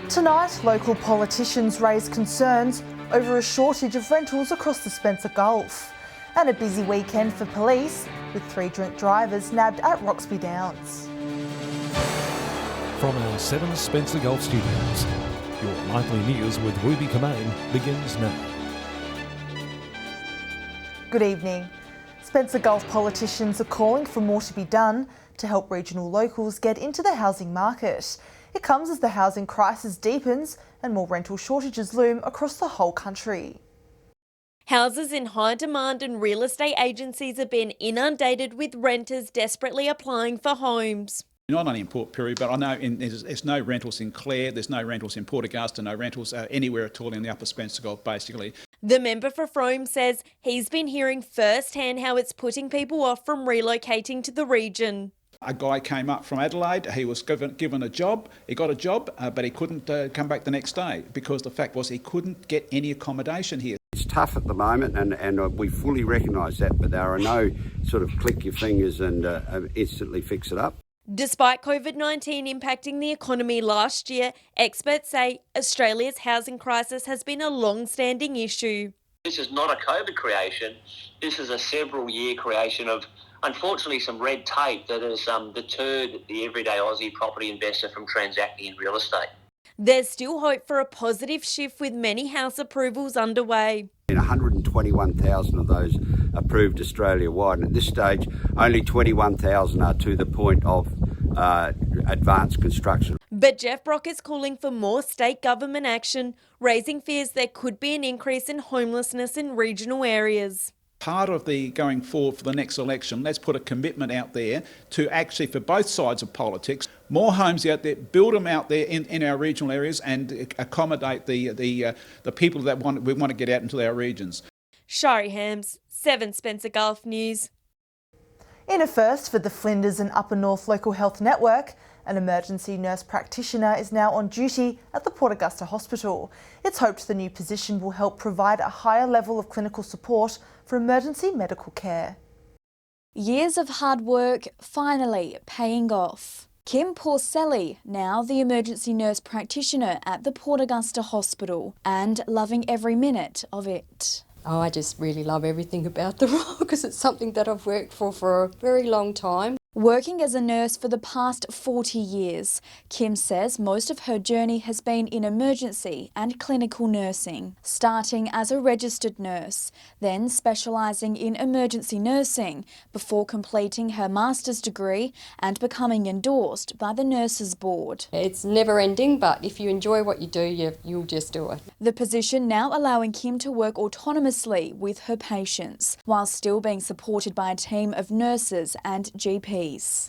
Tonight, local politicians raise concerns over a shortage of rentals across the Spencer Gulf. And a busy weekend for police, with 3 drink drivers nabbed at Roxby Downs. From our 7 Spencer Gulf studios, your nightly news with Ruby Kamain begins now. Good evening. Spencer Gulf politicians are calling for more to be done to help regional locals get into the housing market. It comes as the housing crisis deepens and more rental shortages loom across the whole country. Houses in high demand and real estate agencies have been inundated with renters desperately applying for homes. Not only in Port Pirie, but I know there's no rentals in Clare, there's no rentals in Port Augusta, no rentals anywhere at all in the Upper Spencer Gulf, basically. The member for Frome says he's been hearing firsthand how it's putting people off from relocating to the region. A guy came up from Adelaide, he was given a job, he got a job, but he couldn't come back the next day because the fact was he couldn't get any accommodation here. It's tough at the moment and we fully recognise that, but there are no sort of click your fingers and instantly fix it up. Despite COVID-19 impacting the economy last year, experts say Australia's housing crisis has been a long-standing issue. This is not a COVID creation. This is a several-year creation of, unfortunately, some red tape that has deterred the everyday Aussie property investor from transacting in real estate. There's still hope for a positive shift with many house approvals underway. 121,000 of those approved Australia-wide, and at this stage only 21,000 are to the point of advanced construction. But Jeff Brock is calling for more state government action, raising fears there could be an increase in homelessness in regional areas. Part of the going forward for the next election, let's put a commitment out there to actually, for both sides of politics, more homes out there, build them out there in our regional areas and accommodate the people that we want to get out into our regions. Shari Hams, 7 Spencer Gulf News. In a first for the Flinders and Upper North Local Health Network, an emergency nurse practitioner is now on duty at the Port Augusta Hospital. It's hoped the new position will help provide a higher level of clinical support for emergency medical care. Years of hard work finally paying off. Kim Porcelli, now the emergency nurse practitioner at the Port Augusta Hospital, and loving every minute of it. Oh, I just really love everything about the role because it's something that I've worked for a very long time. Working as a nurse for the past 40 years, Kim says most of her journey has been in emergency and clinical nursing, starting as a registered nurse, then specialising in emergency nursing before completing her master's degree and becoming endorsed by the Nurses Board. It's never ending, but if you enjoy what you do, you'll just do it. The position now allowing Kim to work autonomously with her patients, while still being supported by a team of nurses and GPs.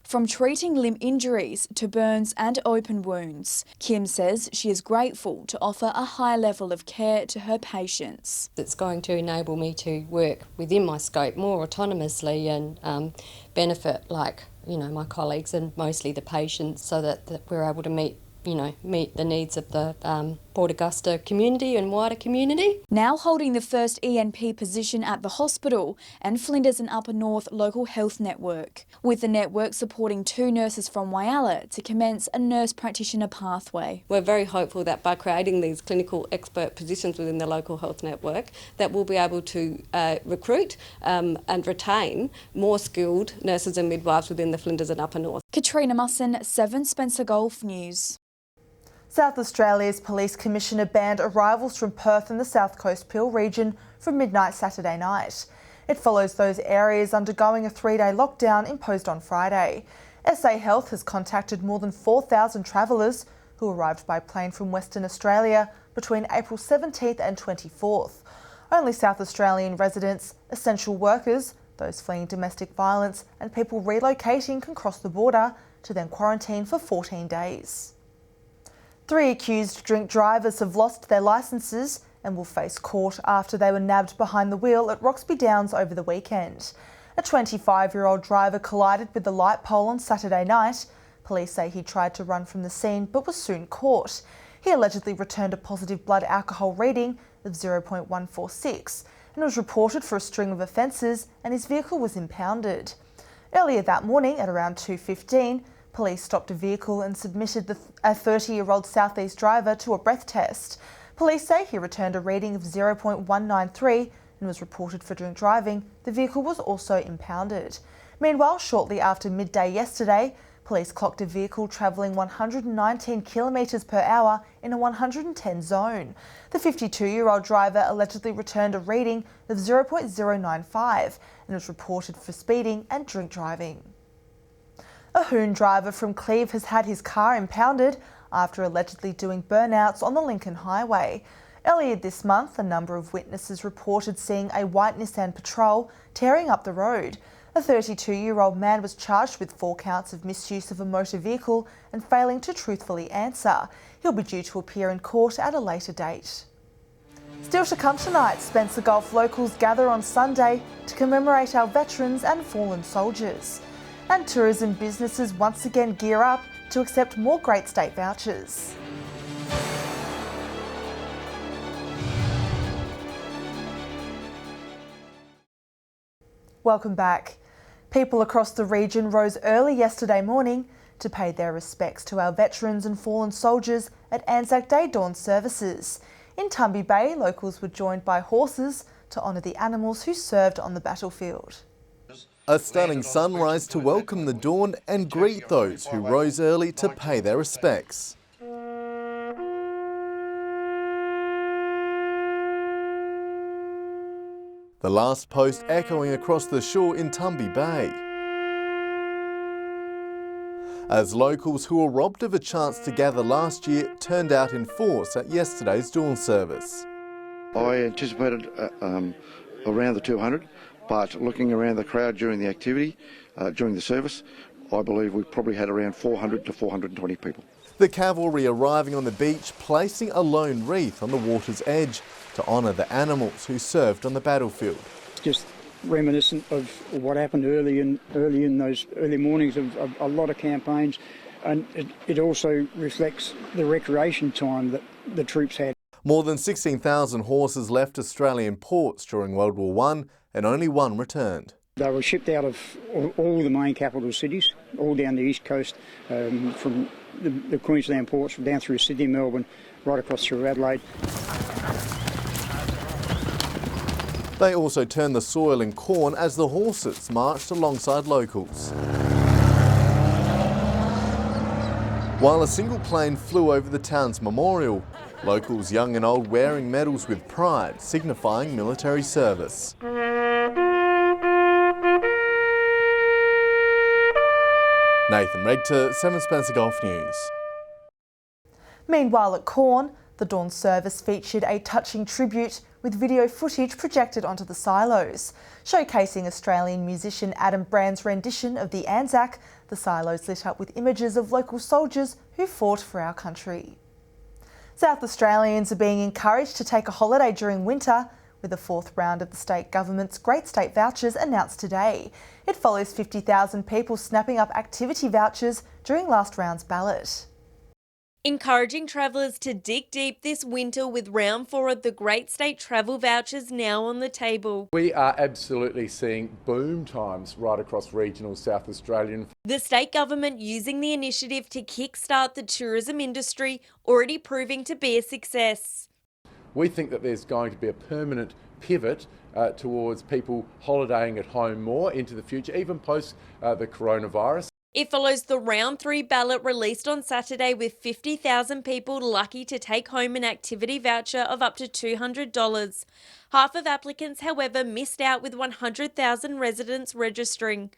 From treating limb injuries to burns and open wounds, Kim says she is grateful to offer a high level of care to her patients. It's going to enable me to work within my scope more autonomously and benefit, my colleagues and mostly the patients, so that we're able to meet the needs of the Port Augusta community and wider community. Now holding the first ENP position at the hospital and Flinders and Upper North Local Health Network, with the network supporting 2 nurses from Whyalla to commence a nurse practitioner pathway. We're very hopeful that by creating these clinical expert positions within the local health network, that we'll be able to recruit and retain more skilled nurses and midwives within the Flinders and Upper North. Katrina Musson, 7 Spencer Gulf News. South Australia's Police Commissioner banned arrivals from Perth and the South Coast Peel region from midnight Saturday night. It follows those areas undergoing a 3-day lockdown imposed on Friday. SA Health has contacted more than 4,000 travellers who arrived by plane from Western Australia between April 17th and 24th. Only South Australian residents, essential workers, those fleeing domestic violence and people relocating can cross the border to then quarantine for 14 days. 3 accused drink drivers have lost their licences and will face court after they were nabbed behind the wheel at Roxby Downs over the weekend. A 25-year-old driver collided with the light pole on Saturday night. Police say he tried to run from the scene but was soon caught. He allegedly returned a positive blood alcohol reading of 0.146 and was reported for a string of offences, and his vehicle was impounded. Earlier that morning at around 2:15, Police stopped a vehicle and submitted a 30-year-old Southeast driver to a breath test. Police say he returned a reading of 0.193 and was reported for drink driving. The vehicle was also impounded. Meanwhile, shortly after midday yesterday, police clocked a vehicle travelling 119 kilometres per hour in a 110 zone. The 52-year-old driver allegedly returned a reading of 0.095 and was reported for speeding and drink driving. A Hoon driver from Cleve has had his car impounded after allegedly doing burnouts on the Lincoln Highway. Earlier this month, a number of witnesses reported seeing a white Nissan Patrol tearing up the road. A 32-year-old man was charged with 4 counts of misuse of a motor vehicle and failing to truthfully answer. He'll be due to appear in court at a later date. Still to come tonight, Spencer Gulf locals gather on Sunday to commemorate our veterans and fallen soldiers. And tourism businesses once again gear up to accept more Great State vouchers. Welcome back. People across the region rose early yesterday morning to pay their respects to our veterans and fallen soldiers at Anzac Day dawn services. In Tumby Bay, locals were joined by horses to honour the animals who served on the battlefield. A stunning sunrise to welcome the dawn and greet those who rose early to pay their respects. The last post echoing across the shore in Tumby Bay. As locals who were robbed of a chance to gather last year turned out in force at yesterday's dawn service. I anticipated around the 200, but looking around the crowd during the activity, during the service, I believe we probably had around 400 to 420 people. The cavalry arriving on the beach, placing a lone wreath on the water's edge to honour the animals who served on the battlefield. It's just reminiscent of what happened early in those early mornings of a lot of campaigns, and it also reflects the recreation time that the troops had. More than 16,000 horses left Australian ports during World War I and only one returned. They were shipped out of all the main capital cities, all down the east coast, from the Queensland ports, down through Sydney, Melbourne, right across through Adelaide. They also turned the soil in corn as the horses marched alongside locals. While a single plane flew over the town's memorial, locals young and old wearing medals with pride, signifying military service. Nathan Regter, 7 Spencer Gulf News. Meanwhile at Corn, the dawn service featured a touching tribute with video footage projected onto the silos. Showcasing Australian musician Adam Brand's rendition of the Anzac, the silos lit up with images of local soldiers who fought for our country. South Australians are being encouraged to take a holiday during winter, with the 4th round of the state government's Great State vouchers announced today. It follows 50,000 people snapping up activity vouchers during last round's ballot. Encouraging travellers to dig deep this winter with round 4 of the Great State travel vouchers now on the table. We are absolutely seeing boom times right across regional South Australian. The state government using the initiative to kickstart the tourism industry, already proving to be a success. We think that there's going to be a permanent pivot towards people holidaying at home more into the future, even post the coronavirus. It follows the round 3 ballot released on Saturday with 50,000 people lucky to take home an activity voucher of up to $200. Half of applicants, however, missed out with 100,000 residents registering.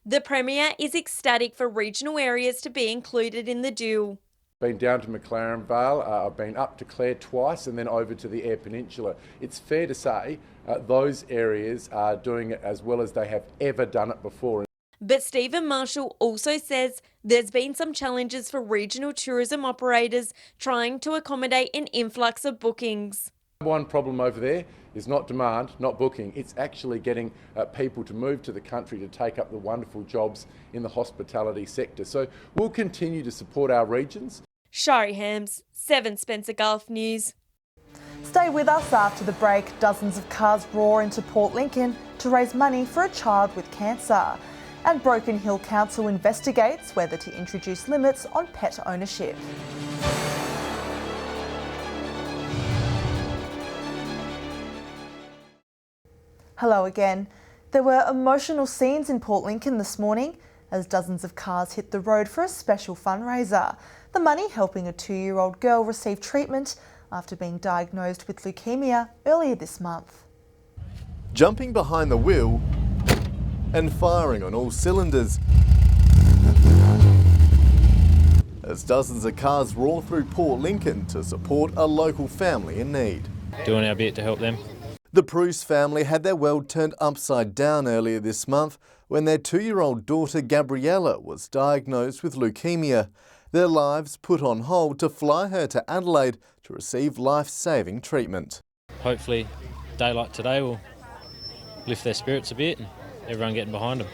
The Premier is ecstatic for regional areas to be included in the deal. Been down to McLaren Vale, I've been up to Clare twice and then over to the Eyre Peninsula. It's fair to say those areas are doing it as well as they have ever done it before. But Stephen Marshall also says there's been some challenges for regional tourism operators trying to accommodate an influx of bookings. One problem over there is not demand, not booking. It's actually getting people to move to the country to take up the wonderful jobs in the hospitality sector. So we'll continue to support our regions. Shari Hams, 7 Spencer Gulf News. Stay with us after the break. Dozens of cars roar into Port Lincoln to raise money for a child with cancer. And Broken Hill Council investigates whether to introduce limits on pet ownership. Hello again. There were emotional scenes in Port Lincoln this morning as dozens of cars hit the road for a special fundraiser. The money helping a 2-year-old girl receive treatment after being diagnosed with leukemia earlier this month. Jumping behind the wheel and firing on all cylinders as dozens of cars roar through Port Lincoln to support a local family in need. Doing our bit to help them. The Bruce family had their world turned upside down earlier this month when their 2-year-old daughter Gabriella was diagnosed with leukemia. Their lives put on hold to fly her to Adelaide to receive life-saving treatment. Hopefully, a day like today will lift their spirits a bit and everyone getting behind them.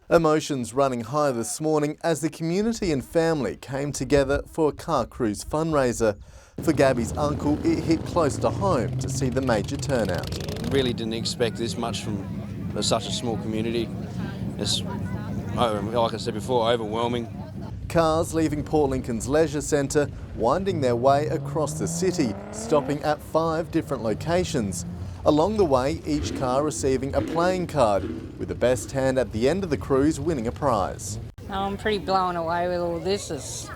Emotions running high this morning as the community and family came together for a car cruise fundraiser. For Gabby's uncle, it hit close to home to see the major turnout. Really didn't expect this much from such a small community. It's, like I said before, overwhelming. Cars leaving Port Lincoln's leisure centre, winding their way across the city, stopping at 5 different locations. Along the way, each car receiving a playing card, with the best hand at the end of the cruise winning a prize. I'm pretty blown away with all this. It's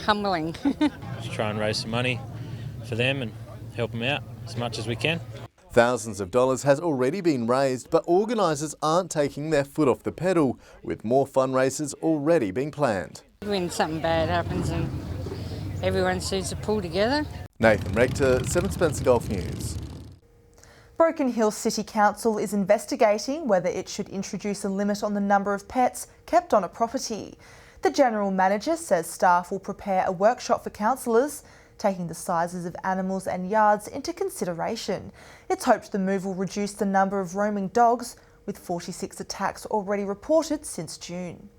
humbling. Just try and raise some money for them and help them out as much as we can. Thousands of dollars has already been raised, but organisers aren't taking their foot off the pedal, with more fundraisers already being planned. When something bad happens and everyone seems to pull together. Nathan Rector, 7 Spencer Golf News. Broken Hill City Council is investigating whether it should introduce a limit on the number of pets kept on a property. The General Manager says staff will prepare a workshop for councillors, taking the sizes of animals and yards into consideration. It's hoped the move will reduce the number of roaming dogs, with 46 attacks already reported since June.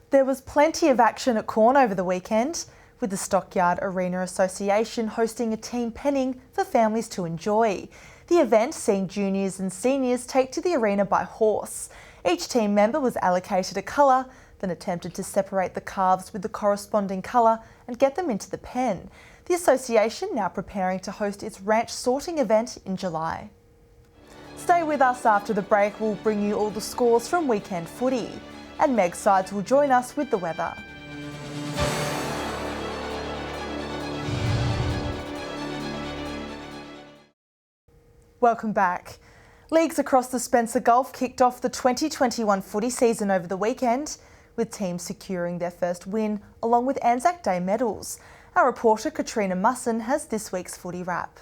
There was plenty of action at Quorn over the weekend, with the Stockyard Arena Association hosting a team penning for families to enjoy. The event seeing juniors and seniors take to the arena by horse. Each team member was allocated a colour, then attempted to separate the calves with the corresponding colour and get them into the pen. The association now preparing to host its ranch sorting event in July. Stay with us after the break. We'll bring you all the scores from weekend footy, and Meg Sides will join us with the weather. Welcome back. Leagues across the Spencer Gulf kicked off the 2021 footy season over the weekend, with teams securing their first win along with Anzac Day medals. Our reporter Katrina Musson has this week's footy wrap.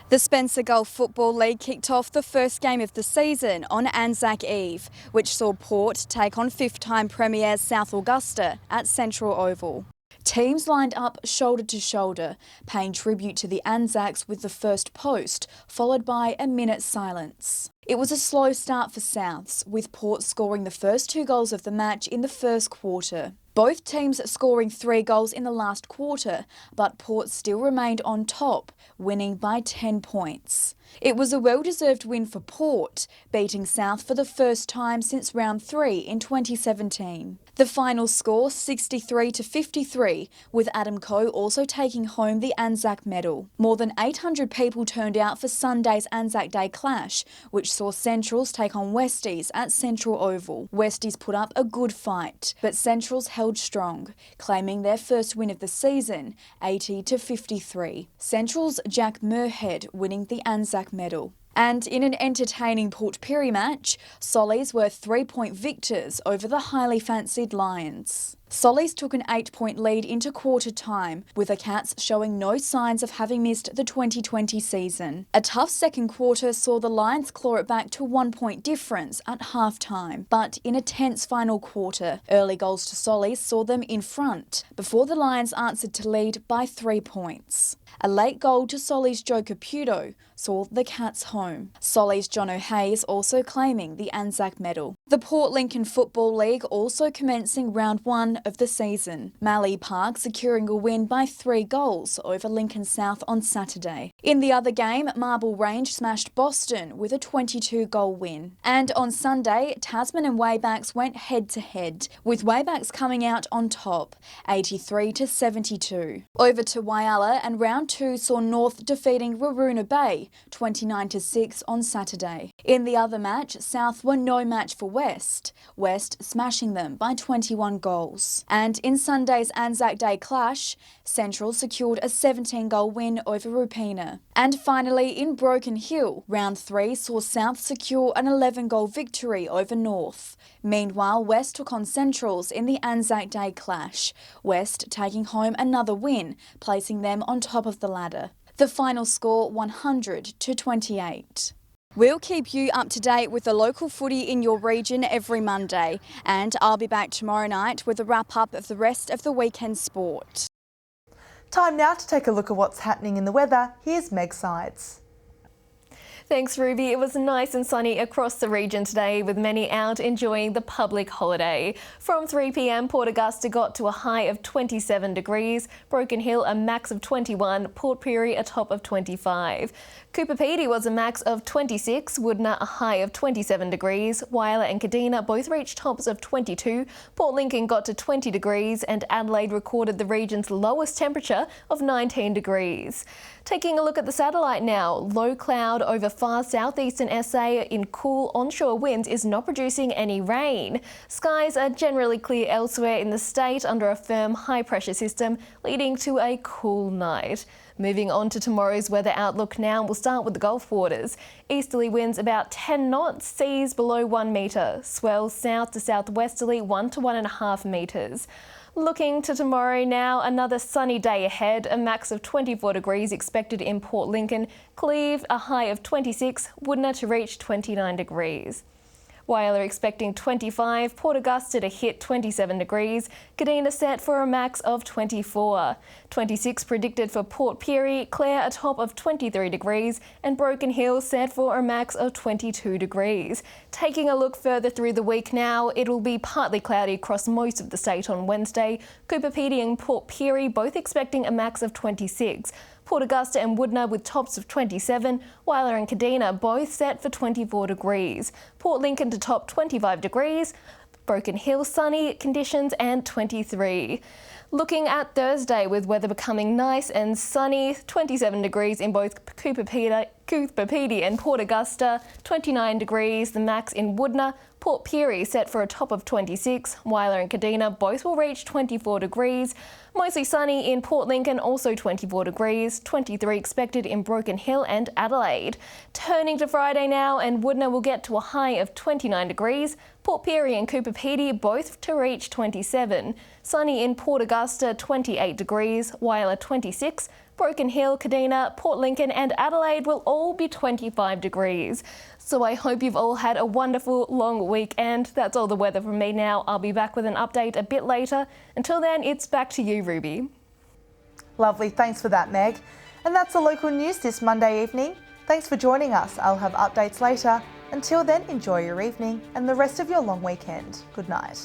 The Spencer Gulf Football League kicked off the first game of the season on Anzac Eve, which saw Port take on 5th-time premiers South Augusta at Central Oval. Teams lined up shoulder to shoulder, paying tribute to the Anzacs with the first post, followed by a minute's silence. It was a slow start for Souths, with Port scoring the first 2 goals of the match in the first quarter. Both teams scoring 3 goals in the last quarter, but Port still remained on top, winning by 10 points. It was a well-deserved win for Port, beating South for the first time since round 3 in 2017. The final score 63-53, with Adam Coe also taking home the Anzac medal. More than 800 people turned out for Sunday's Anzac Day clash, which saw Centrals take on Westies at Central Oval. Westies put up a good fight, but Centrals held strong, claiming their first win of the season, 80-53. Central's Jack Muirhead winning the Anzac medal. And in an entertaining Port Pirie match, Sollies were 3-point victors over the highly fancied Lions. Sollies took an 8-point lead into quarter time, with the Cats showing no signs of having missed the 2020 season. A tough second quarter saw the Lions claw it back to 1-point difference at half-time, but in a tense final quarter, early goals to Sollies saw them in front, before the Lions answered to lead by 3 points. A late goal to Sollies' Joe Caputo saw the Cats home. Sollies' John O'Hayes also claiming the Anzac medal. The Port Lincoln Football League also commencing round 1 of the season. Mallee Park securing a win by 3 goals over Lincoln South on Saturday. In the other game, Marble Range smashed Boston with a 22-goal win. And on Sunday, Tasman and Waybacks went head-to-head, with Waybacks coming out on top, 83-72. Over to Whyalla, and round 2 saw North defeating Waroona Bay, 29-6 on Saturday. In the other match, South were no match for West, West smashing them by 21 goals. And in Sunday's Anzac Day clash, Central secured a 17-goal win over Rupina. And finally, in Broken Hill, round 3 saw South secure an 11-goal victory over North. Meanwhile, West took on Centrals in the Anzac Day clash, West taking home another win, placing them on top of the ladder. The final score 100-28. We'll keep you up to date with the local footy in your region every Monday, and I'll be back tomorrow night with a wrap-up of the rest of the weekend sport. Time now to take a look at what's happening in the weather. Here's Meg Sides. Thanks, Ruby. It was nice and sunny across the region today, with many out enjoying the public holiday. From 3 p.m, Port Augusta got to a high of 27 degrees, Broken Hill a max of 21, Port Pirie a top of 25. Cooper Pedy was a max of 26, Woodner a high of 27 degrees, Whyalla and Kadina both reached tops of 22, Port Lincoln got to 20 degrees, and Adelaide recorded the region's lowest temperature of 19 degrees. Taking a look at the satellite now, low cloud over far southeastern SA in cool onshore winds is not producing any rain. Skies are generally clear elsewhere in the state under a firm high pressure system, leading to a cool night. Moving on to tomorrow's weather outlook now, we'll start with the Gulf waters. Easterly winds about 10 knots, seas below 1 metre. Swells south to southwesterly 1 to 1.5 metres. Looking to tomorrow now, another sunny day ahead, a max of 24 degrees expected in Port Lincoln, Cleve a high of 26, Woodner to reach 29 degrees. Whyalla expecting 25, Port Augusta to hit 27 degrees, Kadina set for a max of 24. 26 predicted for Port Pirie, Clare a top of 23 degrees, and Broken Hill set for a max of 22 degrees. Taking a look further through the week now, it will be partly cloudy across most of the state on Wednesday. Cooper Pedy and Port Pirie both expecting a max of 26. Port Augusta and Woodner with tops of 27, Whyalla and Kadina both set for 24 degrees. Port Lincoln to top 25 degrees, Broken Hill sunny conditions and 23. Looking at Thursday with weather becoming nice and sunny, 27 degrees in both Cooper Pedy and Port Augusta, 29 degrees the max in Woodner. Port Pirie set for a top of 26, Whyalla and Kadina both will reach 24 degrees. Mostly sunny in Port Lincoln, also 24 degrees, 23 expected in Broken Hill and Adelaide. Turning to Friday now, and Woodner will get to a high of 29 degrees, Port Pirie and Cooper Pedy both to reach 27. Sunny in Port Augusta, 28 degrees, Whyalla 26, Broken Hill, Kadina, Port Lincoln and Adelaide will all be 25 degrees. So I hope you've all had a wonderful long weekend. That's all the weather from me now. I'll be back with an update a bit later. Until then, it's back to you, Ruby. Lovely, thanks for that, Meg. And that's the local news this Monday evening. Thanks for joining us. I'll have updates later. Until then, enjoy your evening and the rest of your long weekend. Good night.